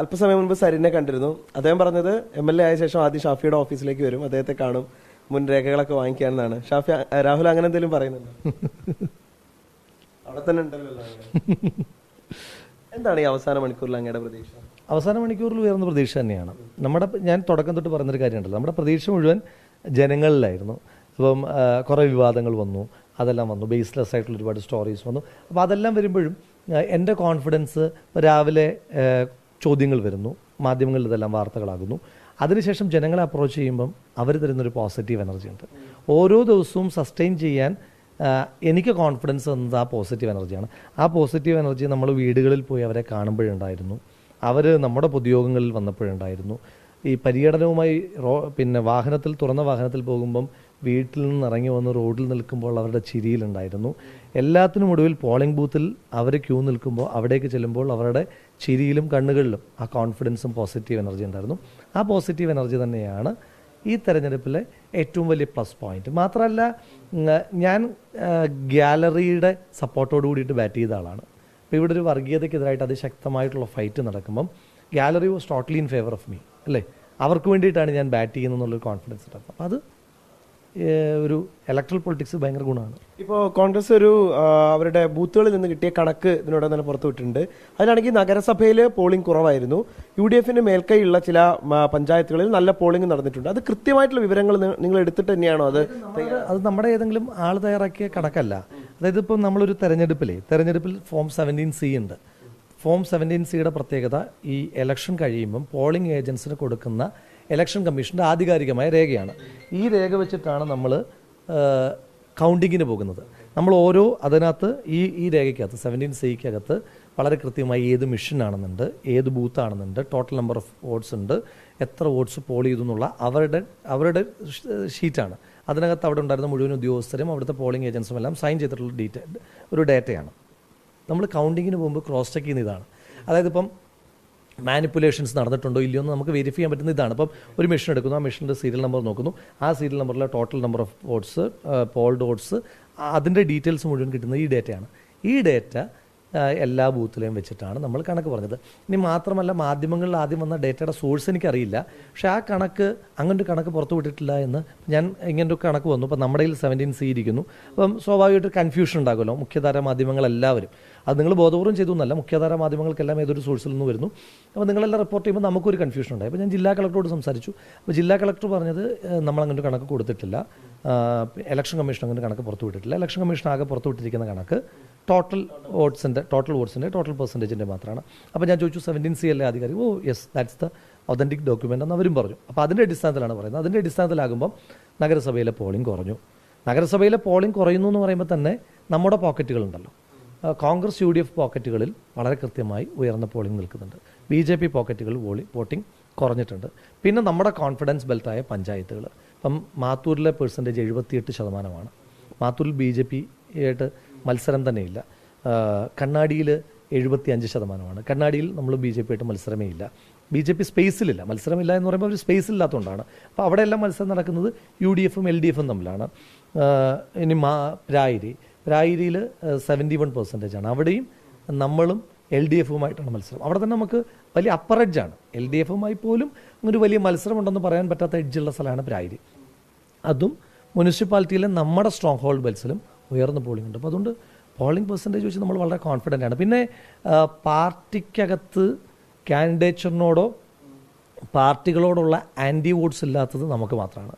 അല്പസമയം മുൻപ് സരിനെ കണ്ടിരുന്നു. അദ്ദേഹം പറഞ്ഞത് MLA ആയ ശേഷം ആദ്യം ഷാഫിയുടെ ഓഫീസിലേക്ക് വരും, അദ്ദേഹത്തെ കാണും, മുൻരേഖകളൊക്കെ വാങ്ങിക്കാനെന്നാണ്. ഷാഫി, രാഹുൽ അങ്ങനെ എന്തെങ്കിലും പറയുന്നുണ്ടോ? അവിടെ തന്നെ ഉണ്ടല്ലോ. എന്താണ് ഈ അവസാന മണിക്കൂറിൽ അങ്ങയുടെ പ്രതീക്ഷ? അവസാന മണിക്കൂറിൽ ഉയർന്ന പ്രതീക്ഷ തന്നെയാണ്. ഞാൻ തുടക്കം തൊട്ട് പറഞ്ഞൊരു കാര്യമുണ്ടല്ലോ, നമ്മുടെ പ്രതീക്ഷ മുഴുവൻ ജനങ്ങളിലായിരുന്നു. അപ്പം കുറേ വിവാദങ്ങൾ വന്നു, അതെല്ലാം വന്നു, ബേസ്ലെസ് ആയിട്ടുള്ള ഒരുപാട് സ്റ്റോറീസ് വന്നു. അപ്പോൾ അതെല്ലാം വരുമ്പോഴും എൻ്റെ കോൺഫിഡൻസ്, രാവിലെ ചോദ്യങ്ങൾ വരുന്നു, മാധ്യമങ്ങളിൽ ഇതെല്ലാം വാർത്തകളാകുന്നു, അതിനുശേഷം ജനങ്ങളെ അപ്രോച്ച് ചെയ്യുമ്പം അവർ തരുന്നൊരു പോസിറ്റീവ് എനർജി ഉണ്ട്. ഓരോ ദിവസവും സസ്റ്റെയിൻ ചെയ്യാൻ എനിക്ക് കോൺഫിഡൻസ് എന്നത് ആ പോസിറ്റീവ് എനർജിയാണ്. ആ പോസിറ്റീവ് എനർജി നമ്മൾ വീടുകളിൽ പോയി അവരെ കാണുമ്പോഴുണ്ടായിരുന്നു, അവർ നമ്മുടെ പൊതുയോഗങ്ങളിൽ വന്നപ്പോഴുണ്ടായിരുന്നു. ഈ പര്യടനവുമായി വാഹനത്തിൽ, തുറന്ന വാഹനത്തിൽ പോകുമ്പം വീട്ടിൽ നിന്ന് ഇറങ്ങി വന്ന് റോഡിൽ നിൽക്കുമ്പോൾ അവരുടെ ചിരിയിലുണ്ടായിരുന്നു. എല്ലാത്തിനും ഒടുവിൽ പോളിംഗ് ബൂത്തിൽ അവർ ക്യൂ നിൽക്കുമ്പോൾ അവിടേക്ക് ചെല്ലുമ്പോൾ അവരുടെ ചിരിയിലും കണ്ണുകളിലും ആ കോൺഫിഡൻസും പോസിറ്റീവ് എനർജി ഉണ്ടായിരുന്നു. ആ പോസിറ്റീവ് എനർജി തന്നെയാണ് ഈ തെരഞ്ഞെടുപ്പിലെ ഏറ്റവും വലിയ പ്ലസ് പോയിന്റ്. മാത്രമല്ല, ഞാൻ ഗാലറിയുടെ സപ്പോർട്ടോട് കൂടിയിട്ട് ബാറ്റ് ചെയ്ത ആളാണ്. അപ്പോൾ ഇവിടെ ഒരു വർഗീയതയ്ക്കെതിരായിട്ട് അതിശക്തമായിട്ടുള്ള ഫൈറ്റ് നടക്കുമ്പം gallery was totally in favour of me, അല്ലേ? അവർക്ക് വേണ്ടിയിട്ടാണ് ഞാൻ ബാറ്റ് ചെയ്യുന്നത് എന്നുള്ളൊരു കോൺഫിഡൻസ് ഉണ്ടായിരുന്നു. അപ്പോൾ അത് ഒരു ഇലക്ട്രൽ പൊളിറ്റിക്സ് ഭയങ്കര ഗുണമാണ്. ഇപ്പോൾ കോൺഗ്രസ് ഒരു അവരുടെ ബൂത്തുകളിൽ നിന്ന് കിട്ടിയ കണക്ക് ഇതിനോട് തന്നെ പുറത്തുവിട്ടിട്ടുണ്ട്. അതിലാണെങ്കിൽ നഗരസഭയിൽ പോളിംഗ് കുറവായിരുന്നു. UDFന് മേൽക്കൈയുള്ള ചില പഞ്ചായത്തുകളിൽ നല്ല പോളിംഗ് നടന്നിട്ടുണ്ട്. അത് കൃത്യമായിട്ടുള്ള വിവരങ്ങൾ നിങ്ങൾ എടുത്തിട്ട് തന്നെയാണോ? അത് നമ്മുടെ ഏതെങ്കിലും ആൾ തയ്യാറാക്കിയ കണക്കല്ല. അതായത് ഇപ്പം നമ്മളൊരു തെരഞ്ഞെടുപ്പിൽ ഫോം 17C ഉണ്ട്. ഫോം 17Cയുടെ പ്രത്യേകത, ഈ ഇലക്ഷൻ കഴിയുമ്പം പോളിംഗ് ഏജൻസിന് കൊടുക്കുന്ന ഇലക്ഷൻ കമ്മീഷൻ്റെ ആധികാരികമായ രേഖയാണ്. ഈ രേഖ വെച്ചിട്ടാണ് നമ്മൾ കൗണ്ടിങ്ങിന് പോകുന്നത്. നമ്മൾ അതിനകത്ത് ഈ രേഖയ്ക്കകത്ത് 17Cക്കകത്ത് വളരെ കൃത്യമായി ഏത് മിഷനാണെന്നുണ്ട്, ഏത് ബൂത്താണെന്നുണ്ട്, ടോട്ടൽ നമ്പർ ഓഫ് വോട്ട്സ് ഉണ്ട്, എത്ര വോട്ട്സ് പോൾ ചെയ്തു എന്നുള്ള അവരുടെ ഷീറ്റാണ്. അതിനകത്ത് അവിടെ ഉണ്ടായിരുന്ന മുഴുവൻ ഉദ്യോഗസ്ഥരും അവിടുത്തെ പോളിംഗ് ഏജൻസും എല്ലാം സൈൻ ചെയ്തിട്ടുള്ള ഒരു ഡേറ്റയാണ്. നമ്മൾ കൗണ്ടിങ്ങിന് പോകുമ്പോൾ ക്രോസ് ചെക്ക് ചെയ്യുന്ന ഇതാണ്. അതായത് ഇപ്പം മാനിപ്പുലേഷൻസ് നടന്നിട്ടുണ്ടോ ഇല്ലയോ എന്ന് നമുക്ക് വെരിഫൈ ചെയ്യാൻ പറ്റുന്ന ഇതാണ്. അപ്പം ഒരു മെഷീൻ എടുക്കുന്നു, ആ മെഷീൻ്റെ സീരിയൽ നമ്പർ നോക്കുന്നു, ആ സീരിയൽ നമ്പറിലെ total number of votes, polled votes, അതിൻ്റെ ഡീറ്റെയിൽസ് മുഴുവൻ കിട്ടുന്നത് ഈ ഡേറ്റയാണ്. ഈ ഡേറ്റ എല്ലാ ബൂത്തിലെയും വെച്ചിട്ടാണ് നമ്മൾ കണക്ക് പറഞ്ഞത്. ഇനി മാത്രമല്ല, മാധ്യമങ്ങളിൽ ആദ്യം വന്ന ഡേറ്റയുടെ സോഴ്സ് എനിക്കറിയില്ല, പക്ഷേ ആ അങ്ങനൊരു കണക്ക് പുറത്തു വിട്ടിട്ടില്ല എന്ന് ഇങ്ങനൊരു കണക്ക് വന്നു. അപ്പം നമ്മുടെ കയ്യിൽ 17C ഇരിക്കുന്നു. അപ്പം സ്വാഭാവികമായിട്ട് കൺഫ്യൂഷൻ ഉണ്ടാകുമല്ലോ. മുഖ്യധാര മാധ്യമങ്ങളെല്ലാവരും അത് നിങ്ങൾ ബോധപൂർവ്വം ചെയ്തു എന്നല്ല, മുഖ്യധാര മാധ്യമങ്ങൾക്കെല്ലാം ഏതൊരു സോഴ്സിൽ നിന്ന് വരുന്നു. അപ്പോൾ നിങ്ങളെല്ലാം റിപ്പോർട്ട് ചെയ്യുമ്പോൾ നമുക്കൊരു കൺഫ്യൂഷൻ ഉണ്ടായി. അപ്പോൾ ഞാൻ ജില്ലാ കളക്ടറോട് സംസാരിച്ചു. അപ്പോൾ ജില്ലാ കളക്ടർ പറഞ്ഞത് നമ്മളങ്ങനെ കണക്ക് കൊടുത്തിട്ടില്ല, ഇലക്ഷൻ കമ്മീഷൻ അങ്ങനെ കണക്ക് പുറത്തു വിട്ടിട്ടില്ല. ഇലക്ഷൻ കമ്മീഷൻ ആകെ പുറത്തു വിട്ടിരിക്കുന്ന കണക്ക് ടോട്ടൽ വോട്ട്സിൻ്റെ ടോട്ടൽ പെർസെൻറ്റേജിൻ്റെ മാത്രമാണ്. അപ്പോൾ ഞാൻ ചോദിച്ചു 17C അല്ലേ ആധികാരിക? Oh yes, that's the authentic document എന്ന് അവരും പറഞ്ഞു. അപ്പോൾ അതിൻ്റെ അടിസ്ഥാനത്തിലാണ് പറയുന്നത്. അതിൻ്റെ അടിസ്ഥാനത്തിലാകുമ്പം നഗരസഭയിലെ പോളിംഗ് കുറഞ്ഞു. നഗരസഭയിലെ പോളിംഗ് കുറയുന്നു എന്ന് പറയുമ്പോൾ തന്നെ നമ്മുടെ പോക്കറ്റുകളുണ്ടല്ലോ, കോൺഗ്രസ് UDF പോക്കറ്റുകളിൽ വളരെ കൃത്യമായി ഉയർന്ന പോളിംഗ് നിൽക്കുന്നുണ്ട്. BJP പോക്കറ്റുകളിൽ വോട്ടിംഗ് കുറഞ്ഞിട്ടുണ്ട്. പിന്നെ നമ്മുടെ കോൺഫിഡൻസ് ബെൽറ്റായ പഞ്ചായത്തുകൾ, ഇപ്പം മാത്തൂരിലെ പെർസെൻറ്റേജ് 78%. മാത്തൂരിൽ BJP ആയിട്ട് മത്സരം തന്നെയില്ല. കണ്ണാടിയിൽ 75%. കണ്ണാടിയിൽ നമ്മൾ BJP ആയിട്ട് മത്സരമേ ഇല്ല. BJP സ്പേസിലില്ല. മത്സരമില്ല എന്ന് പറയുമ്പോൾ അവർ സ്പേസില്ലാത്തതുകൊണ്ടാണ്. അപ്പോൾ അവിടെയെല്ലാം മത്സരം നടക്കുന്നത് UDFും LDFും തമ്മിലാണ്. ഇനി രായിരിയിൽ 71% അവിടെയും നമ്മളും LDFുമായിട്ടാണ് മത്സരം. അവിടെ തന്നെ നമുക്ക് വലിയ അപ്പർ എഡ്ജാണ്. LDFുമായി പോലും ഒരു വലിയ മത്സരം ഉണ്ടെന്ന് പറയാൻ പറ്റാത്ത എഡ്ജുള്ള സ്ഥലമാണ് രായിരി. അതും മുനിസിപ്പാലിറ്റിയിലെ നമ്മുടെ സ്ട്രോങ് ഹോൾഡ് ബെൽസിലും ഉയർന്ന പോളിംഗ് ഉണ്ട്. അപ്പോൾ അതുകൊണ്ട് പോളിംഗ് പെർസെൻറ്റേജ് വെച്ച് നമ്മൾ വളരെ കോൺഫിഡൻ്റ് ആണ്. പിന്നെ പാർട്ടിക്കകത്ത് കാൻഡിഡേച്ചറിനോടോ പാർട്ടികളോടുള്ള ആൻറ്റി വോട്ട്സ് ഇല്ലാത്തത് നമുക്ക് മാത്രമാണ്.